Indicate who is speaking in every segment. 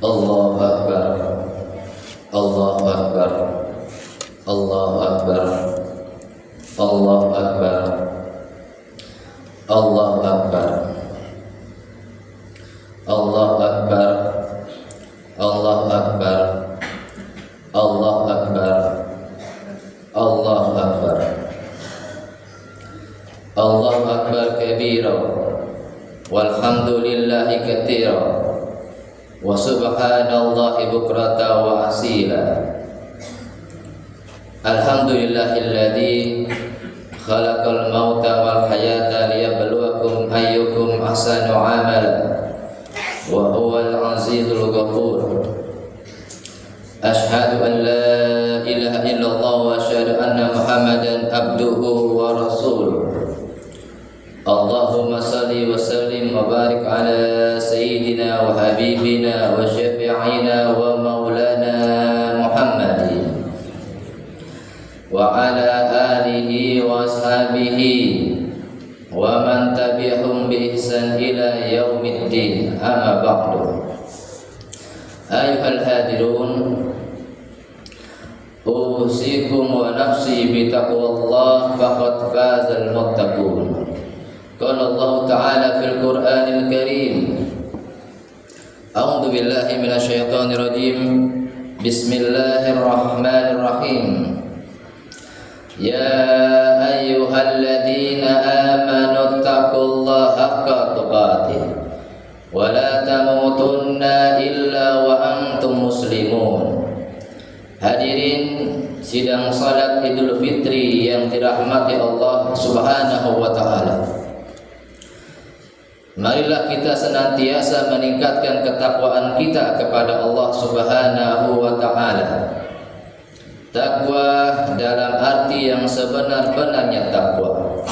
Speaker 1: Allahu Akbar, Allahu Akbar, Allahu Akbar, Allahu Akbar, Allahu Akbar, Allahu Akbar, Allahu Akbar, Allahu Akbar, Allahu Akbar, Allahu Akbar kabira, walhamdulillahi katsira, wa subhanallahi bukrata wa asila. Alhamdulillahilladzi khalaqal mauta wal hayata liyabluwakum ayyukum ahsanu amala wa huwal azizul ghafur. Asyhadu an la ilaha illallah wa asyhadu anna Muhammadan abduhu wa rasuluh. Allahumma salli wa sallim wa barik ala sayyidina wa habibina wa syafi'ina wa maulana Muhammadin wa ala alihi wa ashabihi wa man tabi'ahum bi ihsan ila yaumiddin. Amma ba'du. Ayyuhal hadirun, usikum wa nafsi bi taqwallah faqad fazal muttaqun. Qala Allah Ta'ala fil Qur'anil Karim, A'udzu billahi minasy syaithanir rajim. Bismillahirrahmanirrahim. Ya ayyuhalladzina amanu taqullaha haqqa tuqatih wa la tamutunna illa wa antum muslimun. Hadirin sidang salat Idul Fitri yang dirahmati Allah Subhanahu wa taala. Marilah kita senantiasa meningkatkan ketakwaan kita kepada Allah Subhanahu wa taala. Takwa dalam arti yang sebenar-benarnya takwa,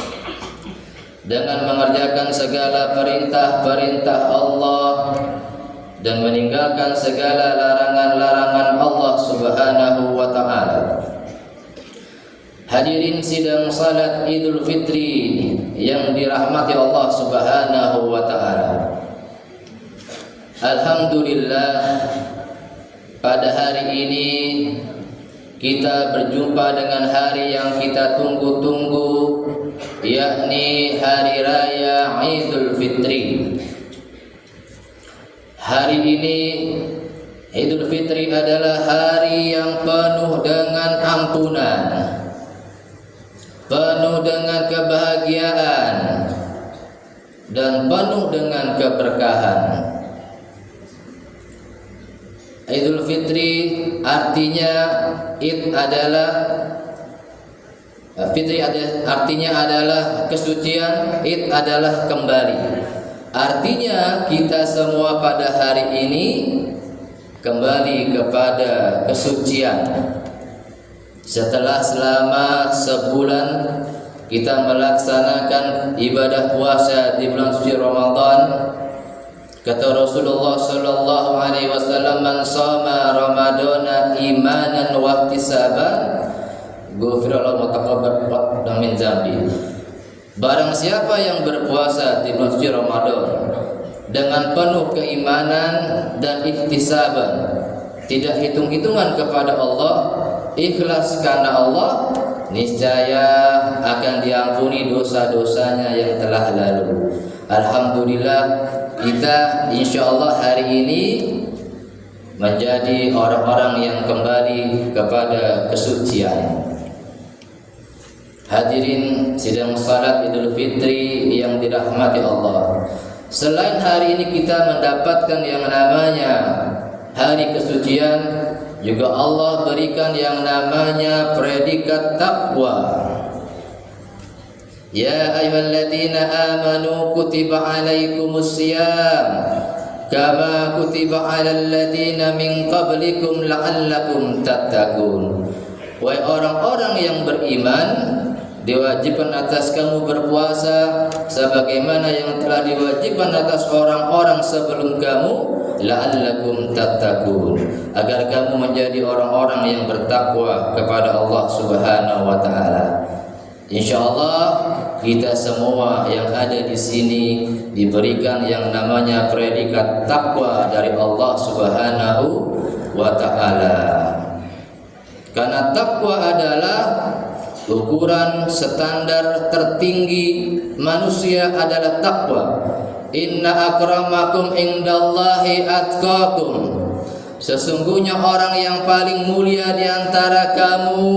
Speaker 1: dengan mengerjakan segala perintah-perintah Allah dan meninggalkan segala larangan-larangan Allah Subhanahu wa taala. Hadirin sidang salat Idul Fitri yang dirahmati Allah Subhanahu wa taala. Alhamdulillah, pada hari ini kita berjumpa dengan hari yang kita tunggu-tunggu, yakni hari raya Idul Fitri. Hari ini Idul Fitri adalah hari yang penuh dengan ampunan, penuh dengan kebahagiaan, dan penuh dengan keberkahan. Idul Fitri artinya artinya adalah kesucian, Id adalah kembali. Artinya kita semua pada hari ini kembali kepada kesucian. Setelah selama sebulan kita melaksanakan ibadah puasa di bulan suci Ramadan, kata Rasulullah sallallahu alaihi wasallam, man shoma ramadana imanan wa ihtisaban ghufira lahu ma taqabbala min dzambi. Barang siapa yang berpuasa di bulan suci Ramadan dengan penuh keimanan dan ihtisaban, tidak hitung-hitungan kepada Allah, ikhlas karena Allah, niscaya akan diampuni dosa-dosanya yang telah lalu. Alhamdulillah, kita insyaallah hari ini menjadi orang-orang yang kembali kepada kesucian. Hadirin sidang salat Idul Fitri yang dirahmati Allah, selain hari ini kita mendapatkan yang namanya hari kesucian, juga Allah berikan yang namanya predikat takwa. Ya ayyuhalladzina amanu kutiba alaikumus syiyam kama kutiba alal ladzina min qablikum la'allakum tattaqun. Wahai orang-orang yang beriman, diwajibkan atas kamu berpuasa sebagaimana yang telah diwajibkan atas orang-orang sebelum kamu, la'allakum tattaqun, agar kamu menjadi orang-orang yang bertakwa kepada Allah Subhanahu wa taala. Insyaallah kita semua yang ada di sini diberikan yang namanya predikat takwa dari Allah Subhanahu wa taala. Karena takwa adalah ukuran standar tertinggi manusia adalah takwa. Inna akramakum indallahi atqakum. Sesungguhnya orang yang paling mulia di antara kamu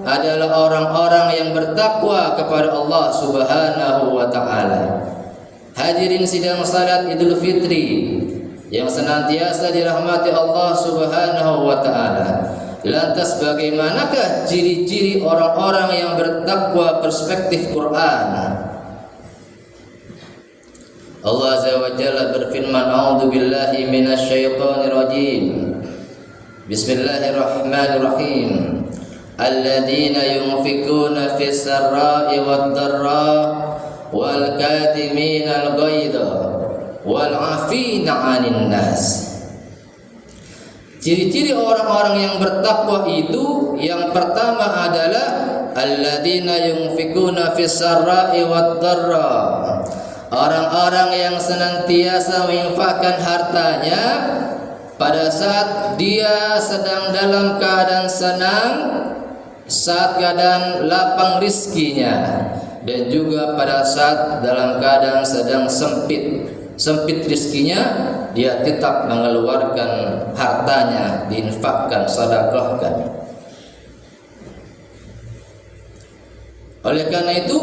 Speaker 1: adalah orang-orang yang bertakwa kepada Allah Subhanahu wa taala. Hadirin sidang salat Idul Fitri yang senantiasa dirahmati Allah Subhanahu wa taala. Lantas bagaimanakah ciri-ciri orang-orang yang bertakwa perspektif Quran? Allah Azza wa Jalla berfirman, "A'udzu billahi minasyaitonir rajim. Bismillahirrahmanirrahim. Alladzina yunfikuna fis sarra'i wad dharra wal kadhiminal ghaidha wal 'afina 'anil nas." Ciri-ciri orang-orang yang bertakwa itu yang pertama adalah alladzina yunfikuna fis sarra'i wad dharra. Orang-orang yang senantiasa menginfakkan hartanya pada saat dia sedang dalam keadaan senang, saat keadaan lapang rizkinya, dan juga pada saat dalam keadaan sedang sempit rizkinya, dia tetap mengeluarkan hartanya, diinfakkan, sedekahkan. Oleh karena itu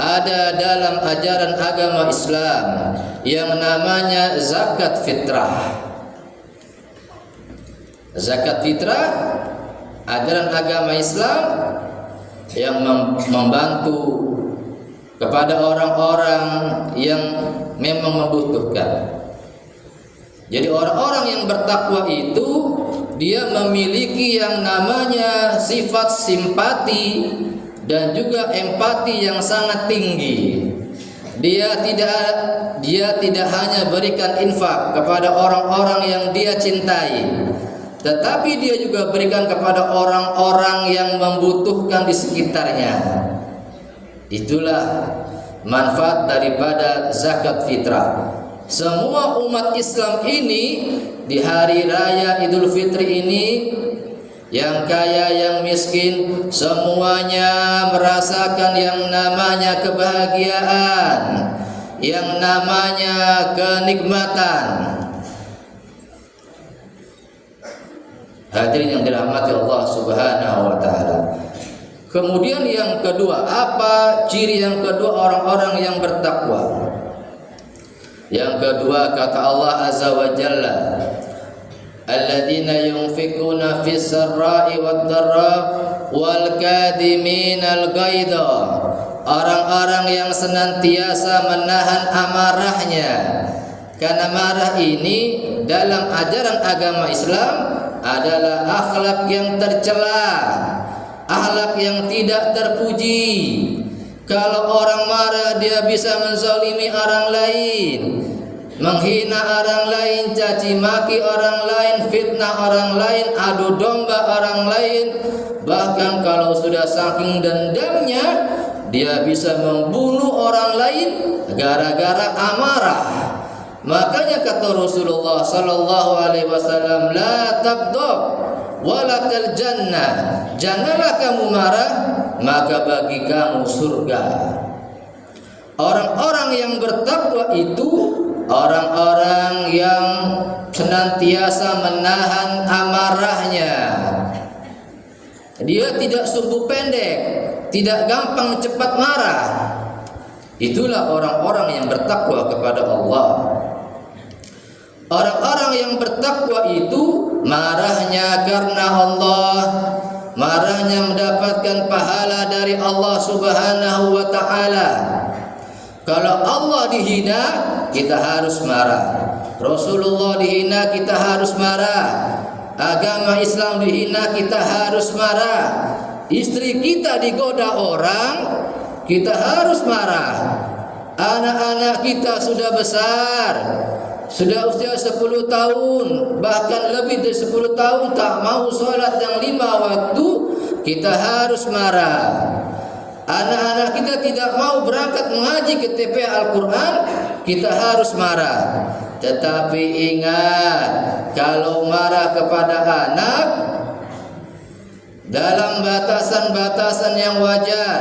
Speaker 1: ada dalam ajaran agama Islam yang namanya zakat fitrah. Zakat fitrah ajaran agama Islam yang membantu kepada orang-orang yang memang membutuhkan. Jadi orang-orang yang bertakwa itu dia memiliki yang namanya sifat simpati dan juga empati yang sangat tinggi. Dia tidak hanya berikan infak kepada orang-orang yang dia cintai, tetapi dia juga berikan kepada orang-orang yang membutuhkan di sekitarnya. Itulah manfaat daripada zakat fitrah. Semua umat Islam ini di hari raya Idul Fitri ini, yang kaya, yang miskin, semuanya merasakan yang namanya kebahagiaan, yang namanya kenikmatan. Hadirin yang dirahmati Allah Subhanahu wa taala. Kemudian yang kedua, apa ciri yang kedua orang-orang yang bertakwa? Yang kedua kata Allah Azza wa Jalla, alladzina yunfikuna fis sarra'i wad dharra wal kadhiminal ghaidha. Orang-orang yang senantiasa menahan amarahnya. Karena marah ini dalam ajaran agama Islam adalah akhlak yang tercela, akhlak yang tidak terpuji. Kalau orang marah dia bisa menzalimi orang lain, menghina orang lain, caci maki orang lain, fitnah orang lain, adu domba orang lain. Bahkan kalau sudah saking dendamnya, dia bisa membunuh orang lain gara-gara amarah. Makanya kata Rasulullah sallallahu alaihi wasallam, la tabdab walakal jannah. Janganlah kamu marah, maka bagi kamu surga. Orang-orang yang bertakwa itu orang-orang yang senantiasa menahan amarahnya. Dia tidak sumbu pendek, tidak gampang cepat marah. Itulah orang-orang yang bertakwa kepada Allah. Orang-orang yang bertakwa itu marahnya karena Allah, marahnya mendapatkan pahala dari Allah Subhanahu wa taala. Kalau Allah dihina, kita harus marah. Rasulullah dihina, kita harus marah. Agama Islam dihina, kita harus marah. Istri kita digoda orang, kita harus marah. Anak-anak kita sudah besar, sudah usia 10 tahun, bahkan lebih dari 10 tahun tak mau sholat yang 5 waktu, kita harus marah. anak-anak kita tidak mau berangkat mengaji ke TPA Al-Quran, kita harus marah. Tetapi ingat, kalau marah kepada anak dalam batasan-batasan yang wajar,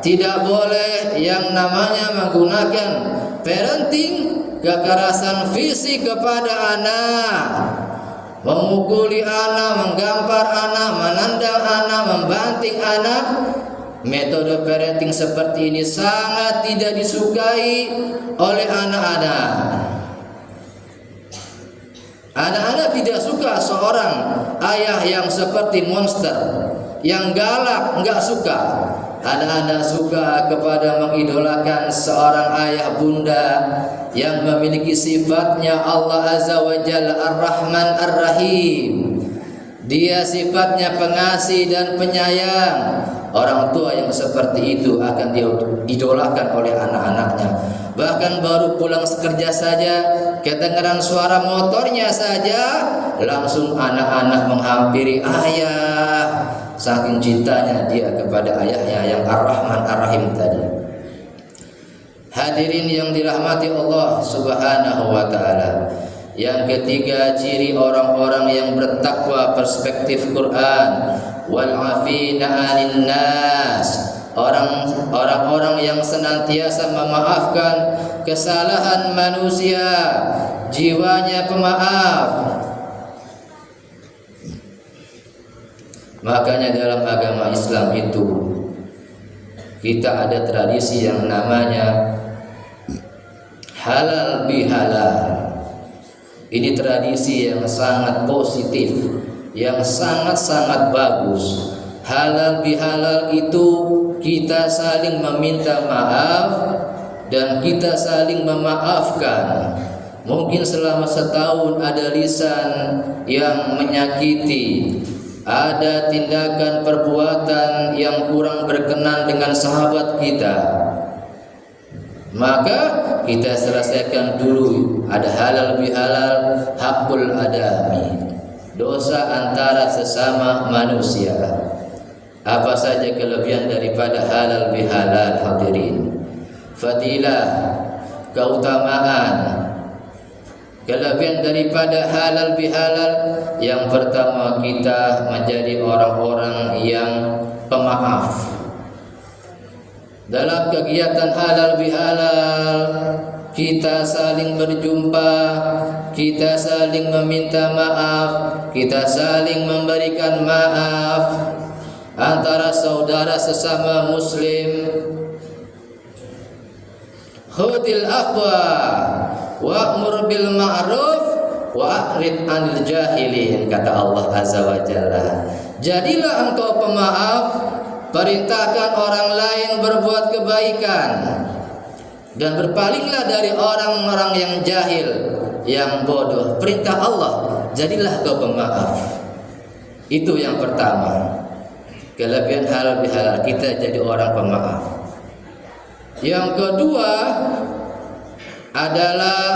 Speaker 1: tidak boleh yang namanya menggunakan parenting, kekerasan fisik kepada anak, memukuli anak, menggampar anak, menendang anak, membanting anak. Metode parenting seperti ini sangat tidak disukai oleh anak-anak. Anak-anak tidak suka seorang ayah yang seperti monster, yang galak, enggak suka. Anak-anak suka kepada mengidolakan seorang ayah bunda yang memiliki sifatnya Allah Azza wa Jalla Ar-Rahman Ar-Rahim. Dia sifatnya pengasih dan penyayang. Orang tua yang seperti itu akan diidolakan oleh anak-anaknya. Bahkan baru pulang sekerja saja, kedengaran suara motornya saja, langsung anak-anak menghampiri ayah. Saking cintanya dia kepada ayahnya yang Ar-Rahman Ar-Rahim tadi. Hadirin yang dirahmati Allah Subhanahu wa taala. Yang ketiga, ciri orang-orang yang bertakwa perspektif Quran, wal afina 'anil nas. Orang-orang yang senantiasa memaafkan kesalahan manusia, jiwanya pemaaf. Makanya dalam agama Islam itu kita ada tradisi yang namanya halal bihalal. Ini tradisi yang sangat positif, yang sangat-sangat bagus. Halal bihalal itu kita saling meminta maaf dan kita saling memaafkan. Mungkin selama setahun ada lisan yang menyakiti, ada tindakan perbuatan yang kurang berkenan dengan sahabat kita, maka kita selesaikan dulu. Ada halal bihalal, hakul adami, dosa antara sesama manusia. Apa saja kelebihan daripada halal bihalal, hadirin? Fadilah, keutamaan. Kelebihan daripada halal bihalal, yang pertama, kita menjadi orang-orang yang pemaaf. Dalam kegiatan halal bihalal, kita saling berjumpa, kita saling meminta maaf, kita saling memberikan maaf antara saudara sesama muslim. Khudil afwa wa'mur bil ma'ruf wa'rid 'anil jahilin, kata Allah Azza wa Jalla. Jadilah engkau pemaaf, perintahkan orang lain berbuat kebaikan, dan berpalinglah dari orang-orang yang jahil, yang bodoh. Perintah Allah, jadilah kau pemaaf. Itu yang pertama. Kelebihan halal bihalal, kita jadi orang pemaaf. Yang kedua adalah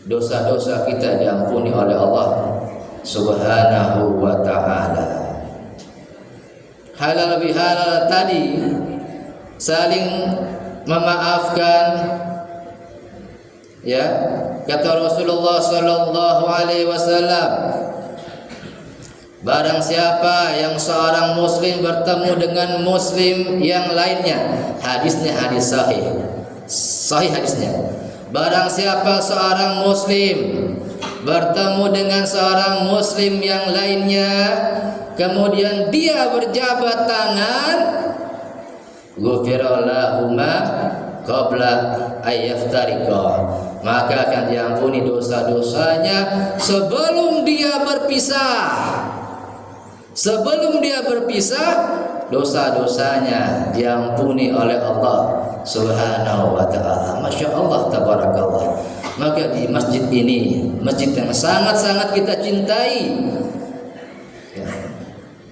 Speaker 1: dosa-dosa kita diampuni oleh Allah Subhanahu wa ta'ala. Halal bihalal tadi, saling memaafkan, ya, kata Rasulullah sallallahu alaihi wasallam, barang siapa yang seorang muslim bertemu dengan muslim yang lainnya, hadisnya hadis sahih hadisnya. Barang siapa seorang muslim bertemu dengan seorang muslim yang lainnya, kemudian dia berjabat tangan, ghufira lahu ma qabla ayyaftarika, maka akan diampuni dosa-dosanya sebelum dia berpisah. Sebelum dia berpisah, dosa-dosanya diampuni oleh Allah Subhanahu wa ta'ala. Masya Allah, tabarakallah. Maka di masjid ini, masjid yang sangat-sangat kita cintai,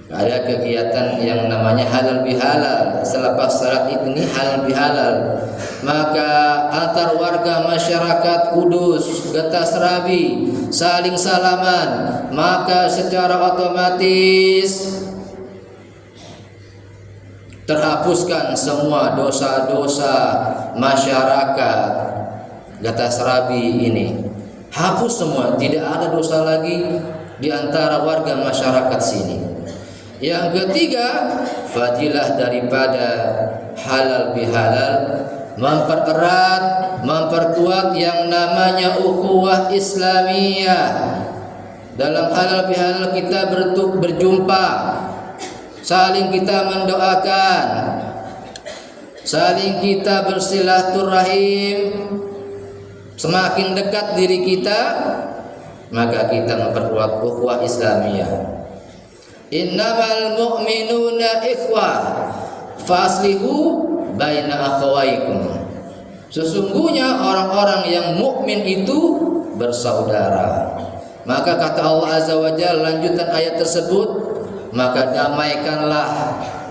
Speaker 1: ada kegiatan yang namanya halal bihalal. Selepas salat ini halal bihalal, maka antar warga masyarakat Kudus, Getasrabi saling salaman, maka secara otomatis terhapuskan semua dosa-dosa masyarakat Gatasrabi ini. Hapus semua, tidak ada dosa lagi di antara warga masyarakat sini. Yang ketiga, fadilah daripada halal bihalal, mempererat, memperkuat yang namanya ukhuwah Islamiyah. Dalam halal bihalal kita berjumpa, saling kita mendoakan, saling kita bersilaturahim. Semakin dekat diri kita, maka kita memperkuat ukhuwah Islamiyah. Innamal mu'minuna ikhwah faslihu baina akhawaikum. Sesungguhnya orang-orang yang mukmin itu bersaudara. Maka kata Allah Azza wa Jalla lanjutan ayat tersebut, maka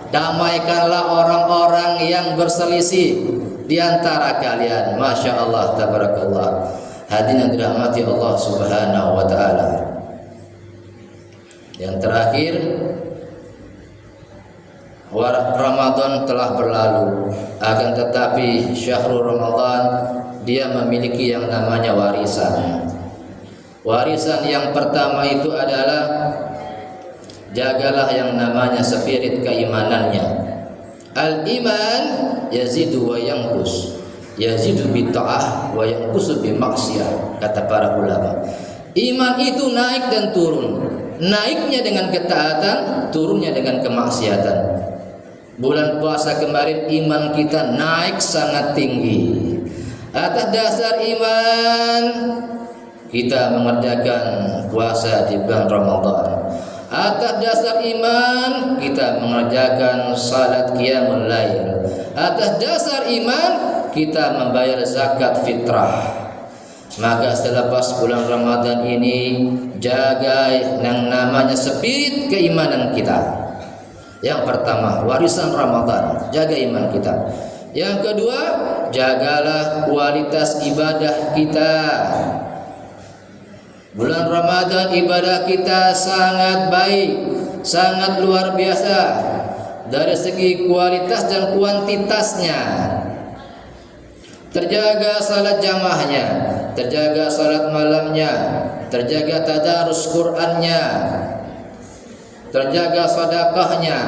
Speaker 1: damaikanlah orang-orang yang berselisih di antara kalian. Masya Allah, tabarakallah. Hadirin yang dirahmati Allah Subhanahu wa taala. Yang terakhir, Ramadan telah berlalu, akan tetapi syahrul Ramadan dia memiliki yang namanya warisan. Warisan yang pertama itu adalah jagalah yang namanya spirit keimanannya. Al-iman yazidu wa yanqus, yazidu bi ta'ah wa yanqusu bi maksiyah, kata para ulama. Iman itu naik dan turun. Naiknya dengan ketaatan, turunnya dengan kemaksiatan. Bulan puasa kemarin iman kita naik sangat tinggi. Atas dasar iman kita mengerjakan puasa di bulan Ramadan. Atas dasar iman kita mengerjakan salat qiyamul lail. Atas dasar iman kita membayar zakat fitrah. Maka selepas bulan Ramadan ini, jaga yang namanya spirit keimanan kita. Yang pertama, warisan Ramadan, jaga iman kita. Yang kedua, jagalah kualitas ibadah kita. Bulan Ramadan ibadah kita sangat baik, sangat luar biasa dari segi kualitas dan kuantitasnya. Terjaga salat jamaahnya, terjaga salat malamnya, terjaga tadarus Qur'annya, terjaga sedekahnya.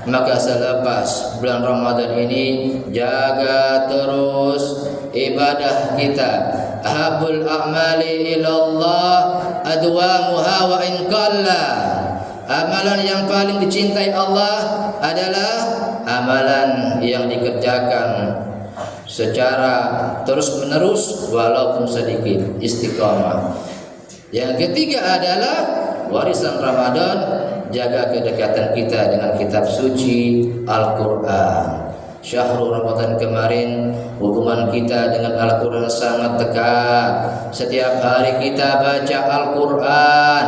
Speaker 1: Maka selepas bulan Ramadan ini jaga terus ibadah kita. Ahabul a'mali ilallah adwamuha wa in qalla. Amalan yang paling dicintai Allah adalah amalan yang dikerjakan secara terus-menerus walaupun sedikit, istiqamah. Yang ketiga adalah warisan Ramadan, jaga kedekatan kita dengan kitab suci Al-Qur'an. Syahrul Ramadan kemarin hubungan kita dengan Al-Qur'an sangat dekat. Setiap hari kita baca Al-Qur'an.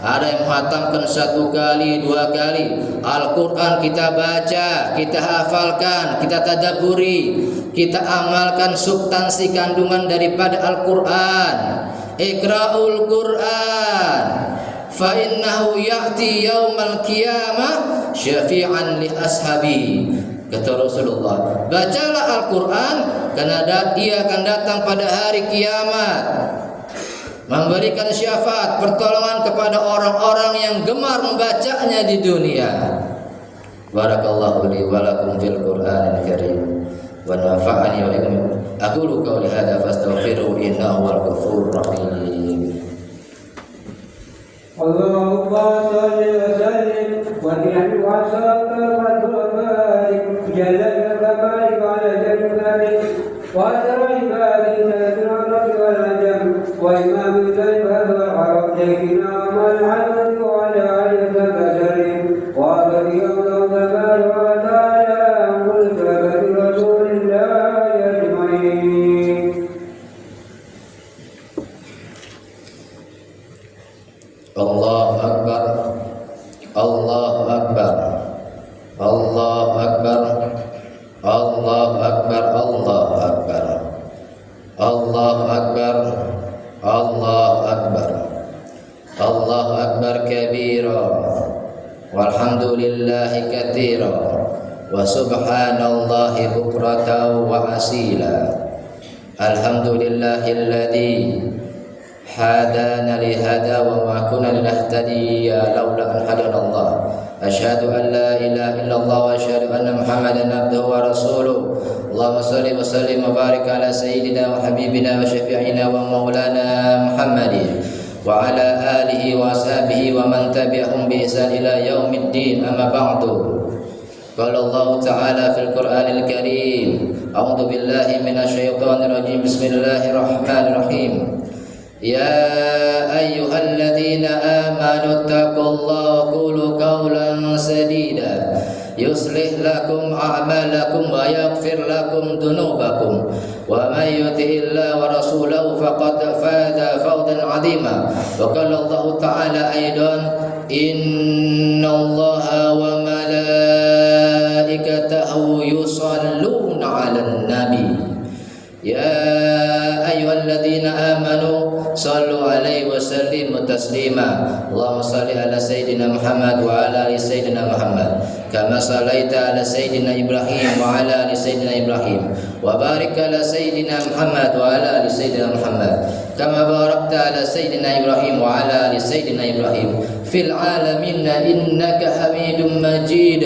Speaker 1: Ada yang menghatamkan 1 kali, 2 kali. Al-Qur'an kita baca, kita hafalkan, kita tadabburi, kita amalkan substansi kandungan daripada Al-Qur'an. Iqra'ul Qur'an fa innahu ya'ti yaumal qiyamah syafi'an li ashabi. Kata Rasulullah, bacalah Al-Qur'an karena ia akan datang pada hari kiamat memberikan syafaat pertolongan kepada orang-orang yang gemar membacanya di dunia. Barakallahu li wa lakum fil Qur'anil karim wa nafa'ani wa ikum. Aqulu qawli hadza fastaghfiruhu innahu wal ghafurur rahim.
Speaker 2: Allahumma shalli wa sallim wa bihi wa sallam wa barik jalla wa barik ala jalali wa asra ibadi al-rabbi wal ajam wa imam al-ibad wal arab yakina wa al-adad wa ala al-bashar wa abadi Allah tabaraka wa ta'ala qul sabati rasulillah ajmain.
Speaker 1: Allahu Akbar, Allahu Akbar, Allahu Akbar, Allahu Akbar, Allahu Akbar, Allahu Akbar, Allahu Akbar, Allahu Akbar kabira, walhamdulillahi katsira, wa subhanallahi bukratan wa asila. Alhamdulillahilladzi hadana li hada wa ma kunna linahtadiya laula an hadana Allah. Asyhadu an la ilaha illallah wa asyhadu anna Muhammadan abduhu wa rasuluh. Allahumma shalli wa sallim wa barik ala sayyidina wa habibina wa syafi'ina wa maulana Muhammadin wa ala alihi wa ashabihi wa man tabi'ahum bi ihsan ila yaumiddin. Amma ba'du. Qala Allah Ta'ala fil Qur'anil Karim. A'udzu billahi minasy syaithanir rajim. Bismillahirrahmanirrahim. Ya ayyuhalladzina amanu taqullaha wa qulu qawlan sadida yuslih lakum a'malakum wa yaghfir lakum dhunubakum wa may yuti'illaha wa rasulahu faqad faza fawzan 'azima. Wa qala Allah Ta'ala aidan innallaha wa malaikatahu yusalluna 'alan nabi. Ya ayyuhalladzina amanu sallu alaihi wa sallimu taslima. Allahumma salli ala sayyidina Muhammad wa ala ali sayyidina Muhammad kama sallaita ala sayyidina Ibrahim wa ala ali sayyidina Ibrahim wa barik ala sayyidina Muhammad wa ala ali sayyidina Muhammad kama barakta ala sayyidina Ibrahim wa ala ali sayyidina Ibrahim fil alamin innaka Hamidum Majid.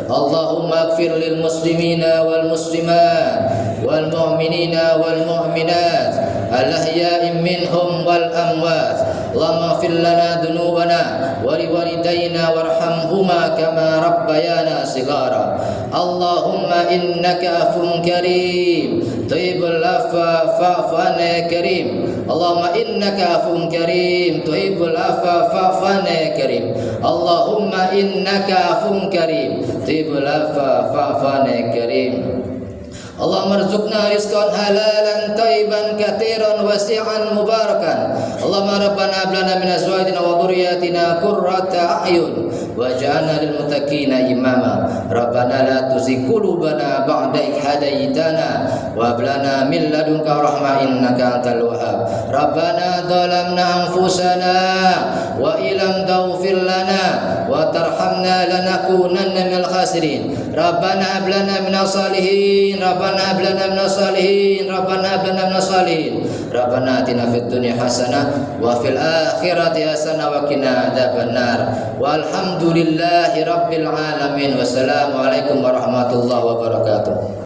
Speaker 1: Allahumma ighfir lil muslimina wal muslimat wal mu'minina wal mu'minat al ahya'i minhum wal amwat. Allahumma ighfir lana dhunubana wa li walidayna warhamhuma kama rabbayana shighara. Allahumma innaka afuwwun karim tuhibbul afwa fa'fu anna karim. Allahumma innaka afuwwun karim tuhibbul afwa fa'fu anna karim. Allahumma innaka afuwwun karim tuhibbul afwa fa'fu anna karim. Allahumma arzuqna rizqan halalan thayyiban katsiran wasi'an mubarakan. Allahumma rabbana hab lana min azwajina wa dhurriyyatina qurrata a'yun waj'alna lil muttaqina imama. Rabbana la tuzigh qulubana ba'da idh hadaytana wa hab lana min ladunka rahmah innaka antal wahhab. Rabbana dhalamna anfusana wa illam taghfir lana wa tarhamna lanakunanna minal khasirin. Rabbana hab lana minas salihin. Rabbana hab lana minas salihin. Rabbana hab lana minas salihin. Rabbana atina fid dunya hasanah wa fil akhirati hasanah wa qina adzabannar. Walhamdulillahi rabbil alamin. Wassalamu alaikum warahmatullahi wabarakatuh.